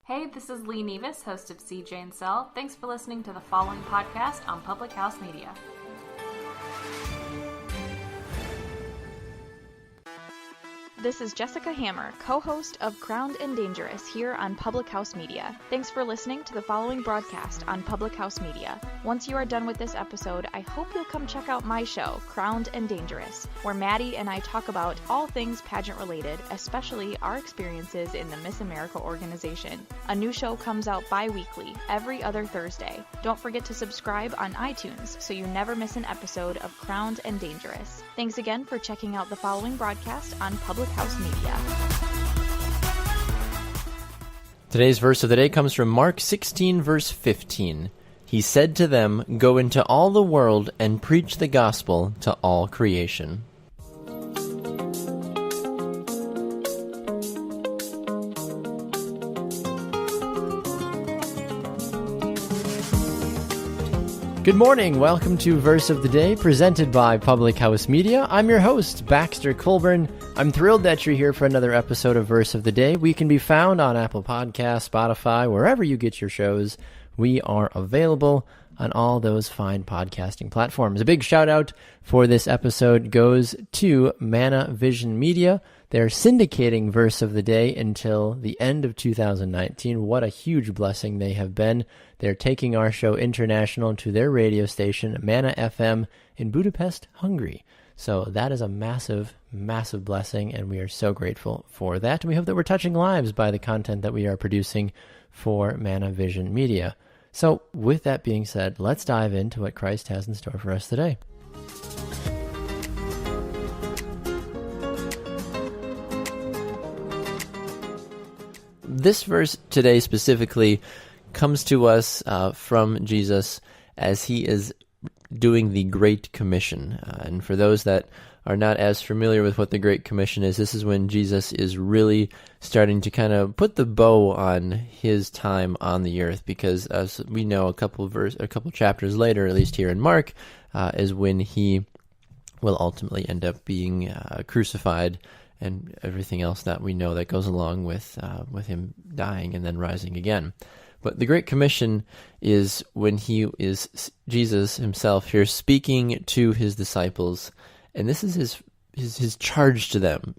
Hey, this is Lee Nevis, host of CJ and Cell. Thanks for listening to the following podcast on Public House Media. This is Jessica Hammer, co-host of Crowned and Dangerous here on Public House Media. Thanks for listening to the following broadcast on Public House Media. Once you are done with this episode, I hope you'll come check out my show, Crowned and Dangerous, where Maddie and I talk about all things pageant related, especially our experiences in the Miss America organization. A new show comes out bi-weekly, every other Thursday. Don't forget to subscribe on iTunes so you never miss an episode of Crowned and Dangerous. Thanks again for checking out the following broadcast on Public House Media. Today's verse of the day comes from Mark 16, verse 15. He said to them, "Go into all the world and preach the gospel to all creation." Good morning. Welcome to Verse of the Day, presented by Public House Media. I'm your host, Baxter Colburn. I'm thrilled that you're here for another episode of Verse of the Day. We can be found on Apple Podcasts, Spotify, wherever you get your shows. We are available on all those fine podcasting platforms. A big shout out for this episode goes to Mana Vision Media. They're syndicating Verse of the Day until the end of 2019. What a huge blessing they have been. They're taking our show international to their radio station, Mana FM, in Budapest, Hungary. So that is a massive, massive blessing, and we are so grateful for that. And we hope that we're touching lives by the content that we are producing for Mana Vision Media. So with that being said, let's dive into what Christ has in store for us today. This verse today specifically comes to us from Jesus as he is doing the Great Commission. And for those that are not as familiar with what the Great Commission is, this is when Jesus is really starting to kind of put the bow on his time on the earth, because as we know, a couple chapters later, at least here in Mark, is when he will ultimately end up being crucified and everything else that we know that goes along with him dying and then rising again. But the Great Commission is when he is Jesus himself here speaking to his disciples, and this is his charge to them.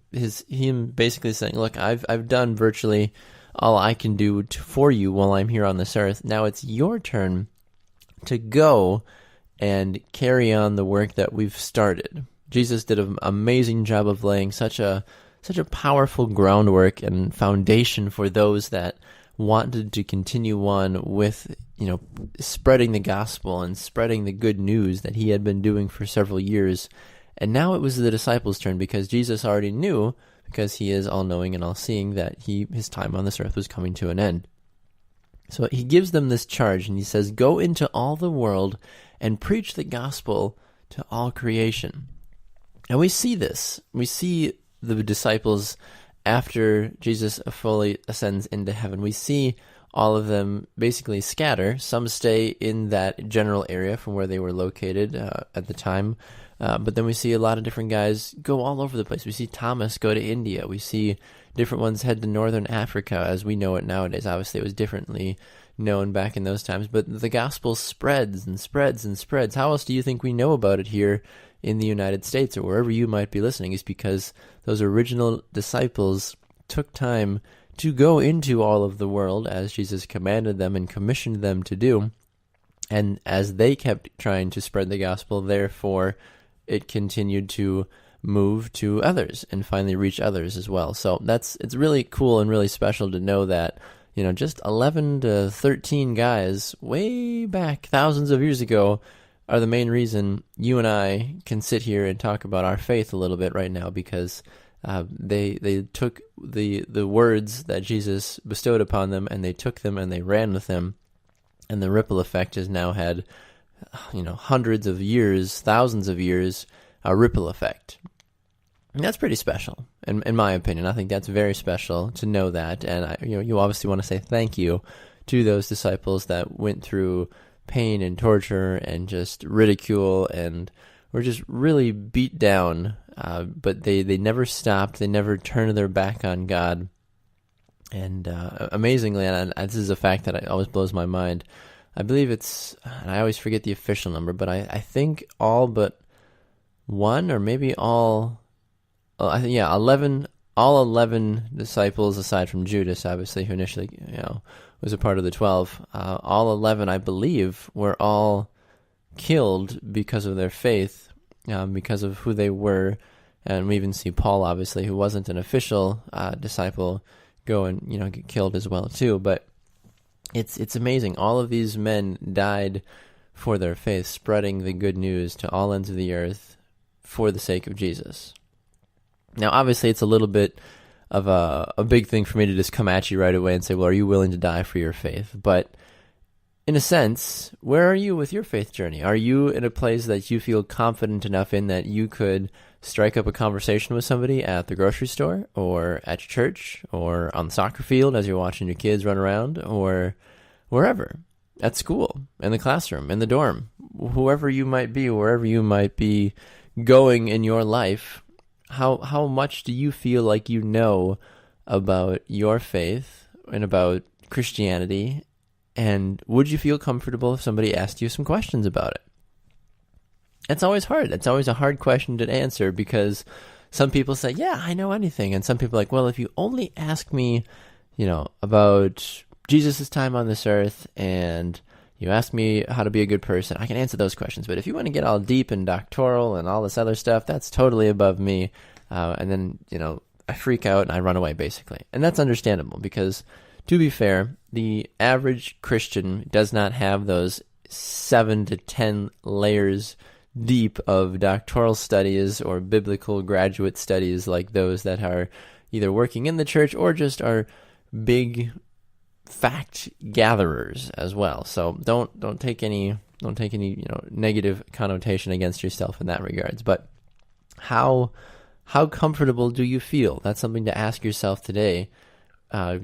Him basically saying, "Look, I've done virtually all I can do for you while I'm here on this earth. Now it's your turn to go and carry on the work that we've started." Jesus did an amazing job of laying such a powerful groundwork and foundation for those that wanted to continue on with, spreading the gospel and spreading the good news that he had been doing for several years. And now it was the disciples' turn, because Jesus already knew, because he is all-knowing and all-seeing, that his time on this earth was coming to an end. So he gives them this charge, and he says, "Go into all the world and preach the gospel to all creation." And we see this. We see the disciples after Jesus fully ascends into heaven. We see all of them basically scatter. Some stay in that general area from where they were located at the time. But then we see a lot of different guys go all over the place. We see Thomas go to India. We see different ones head to northern Africa as we know it nowadays. Obviously, it was differently known back in those times. But the gospel spreads and spreads and spreads. How else do you think we know about it here in the United States or wherever you might be listening? Is because those original disciples took time to go into all of the world as Jesus commanded them and commissioned them to do. And as they kept trying to spread the gospel, therefore, it continued to move to others and finally reach others as well. So it's really cool and really special to know that, just 11 to 13 guys way back thousands of years ago are the main reason you and I can sit here and talk about our faith a little bit right now, because they took the words that Jesus bestowed upon them, and they took them and they ran with them, and the ripple effect has now had hundreds of years, thousands of years, a ripple effect. And that's pretty special, in my opinion. I think that's very special to know that, and you obviously want to say thank you to those disciples that went through pain and torture and just ridicule and were just really beat down, but they never stopped. They never turned their back on God, And amazingly, and this is a fact that always blows my mind, I believe it's, and I always forget the official number, but I think all but one, or maybe all, 11, all 11 disciples, aside from Judas, obviously, who initially, was a part of the 12, all 11, I believe, were all killed because of their faith, because of who they were. And we even see Paul, obviously, who wasn't an official disciple, go and get killed as well too. But it's amazing. All of these men died for their faith, spreading the good news to all ends of the earth for the sake of Jesus. Now, obviously, it's a little bit of a big thing for me to just come at you right away and say, well, are you willing to die for your faith? But in a sense, where are you with your faith journey? Are you in a place that you feel confident enough in that you could strike up a conversation with somebody at the grocery store, or at your church, or on the soccer field as you're watching your kids run around, or wherever, at school, in the classroom, in the dorm, whoever you might be, wherever you might be going in your life? How much do you feel like you know about your faith and about Christianity? And would you feel comfortable if somebody asked you some questions about it? It's always hard. It's always a hard question to answer, because some people say, yeah, I know anything. And some people are like, well, if you only ask me, about Jesus' time on this earth, and you ask me how to be a good person, I can answer those questions. But if you want to get all deep and doctoral and all this other stuff, that's totally above me. And then, I freak out and I run away, basically. And that's understandable, because to be fair, the average Christian does not have those 7 to 10 layers deep of doctoral studies or biblical graduate studies like those that are either working in the church or just are big fact gatherers as well. So don't take any negative connotation against yourself in that regards. But how comfortable do you feel? That's something to ask yourself today.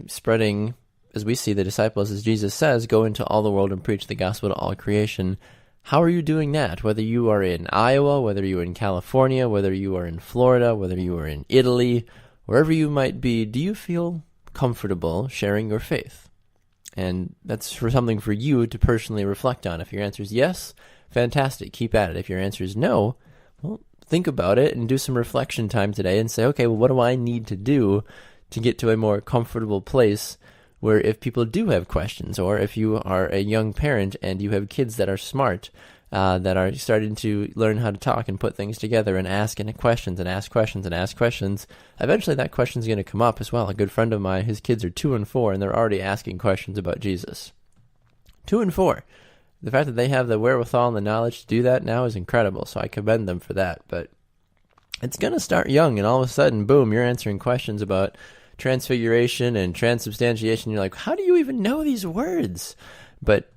Spreading, as we see the disciples, as Jesus says, go into all the world and preach the gospel to all creation. How are you doing that? Whether you are in Iowa, whether you are in California, whether you are in Florida, whether you are in Italy, wherever you might be, do you feel comfortable sharing your faith? And that's something for you to personally reflect on. If your answer is yes, fantastic, keep at it. If your answer is no, well, think about it and do some reflection time today and say, okay, well, what do I need to do to get to a more comfortable place where if people do have questions, or if you are a young parent and you have kids that are smart, that are starting to learn how to talk and put things together and ask questions and ask questions and ask questions, eventually that question is going to come up as well. A good friend of mine, his kids are 2 and 4, and they're already asking questions about Jesus. 2 and 4. The fact that they have the wherewithal and the knowledge to do that now is incredible, so I commend them for that. But it's going to start young, and all of a sudden, boom, you're answering questions about transfiguration and transubstantiation. You're like, how do you even know these words? But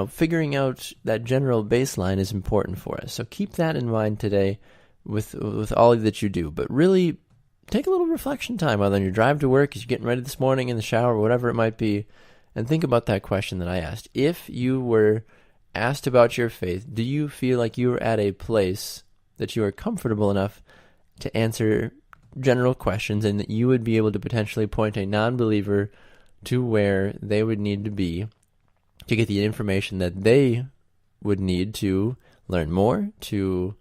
figuring out that general baseline is important for us. So keep that in mind today with all that you do. But really take a little reflection time, whether on your drive to work, as you're getting ready this morning, in the shower, whatever it might be, and think about that question that I asked. If you were asked about your faith, do you feel like you are at a place that you are comfortable enough to answer general questions, and that you would be able to potentially point a non-believer to where they would need to be to get the information that they would need to learn more, to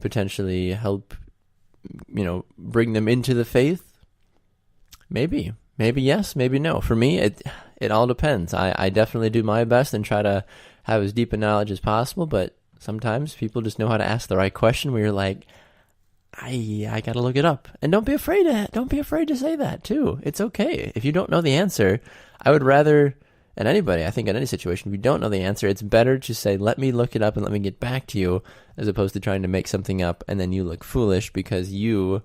potentially help, bring them into the faith? Maybe yes, maybe no. For me, it all depends. I definitely do my best and try to have as deep a knowledge as possible, but sometimes people just know how to ask the right question where you're like, I gotta look it up. And don't be afraid to say that too. It's okay. If you don't know the answer, I would rather, and anybody, I think in any situation, if you don't know the answer, it's better to say, let me look it up and let me get back to you, as opposed to trying to make something up and then you look foolish because you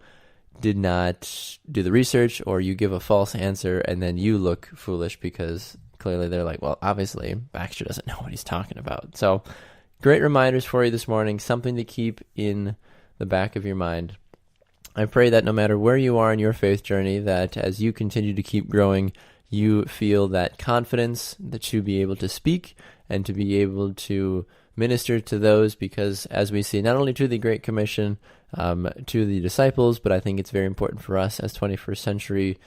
did not do the research, or you give a false answer and then you look foolish because clearly they're like, well, obviously Baxter doesn't know what he's talking about. So great reminders for you this morning, something to keep in the back of your mind. I pray that no matter where you are in your faith journey, that as you continue to keep growing, you feel that confidence that you be able to speak and to be able to minister to those, because as we see, not only to the Great Commission, to the disciples, but I think it's very important for us as 21st century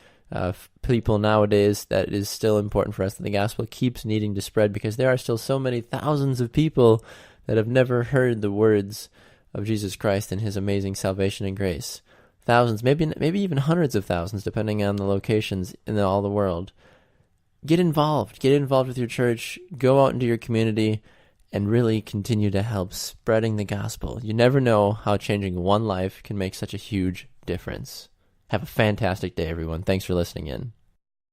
people nowadays that it is still important for us that the gospel keeps needing to spread, because there are still so many thousands of people that have never heard the words of Jesus Christ and his amazing salvation and grace. Thousands, maybe even hundreds of thousands, depending on the locations in all the world. Get involved with your church, go out into your community, and really continue to help spreading the gospel. You never know how changing one life can make such a huge difference. Have a fantastic day, everyone. Thanks for listening in.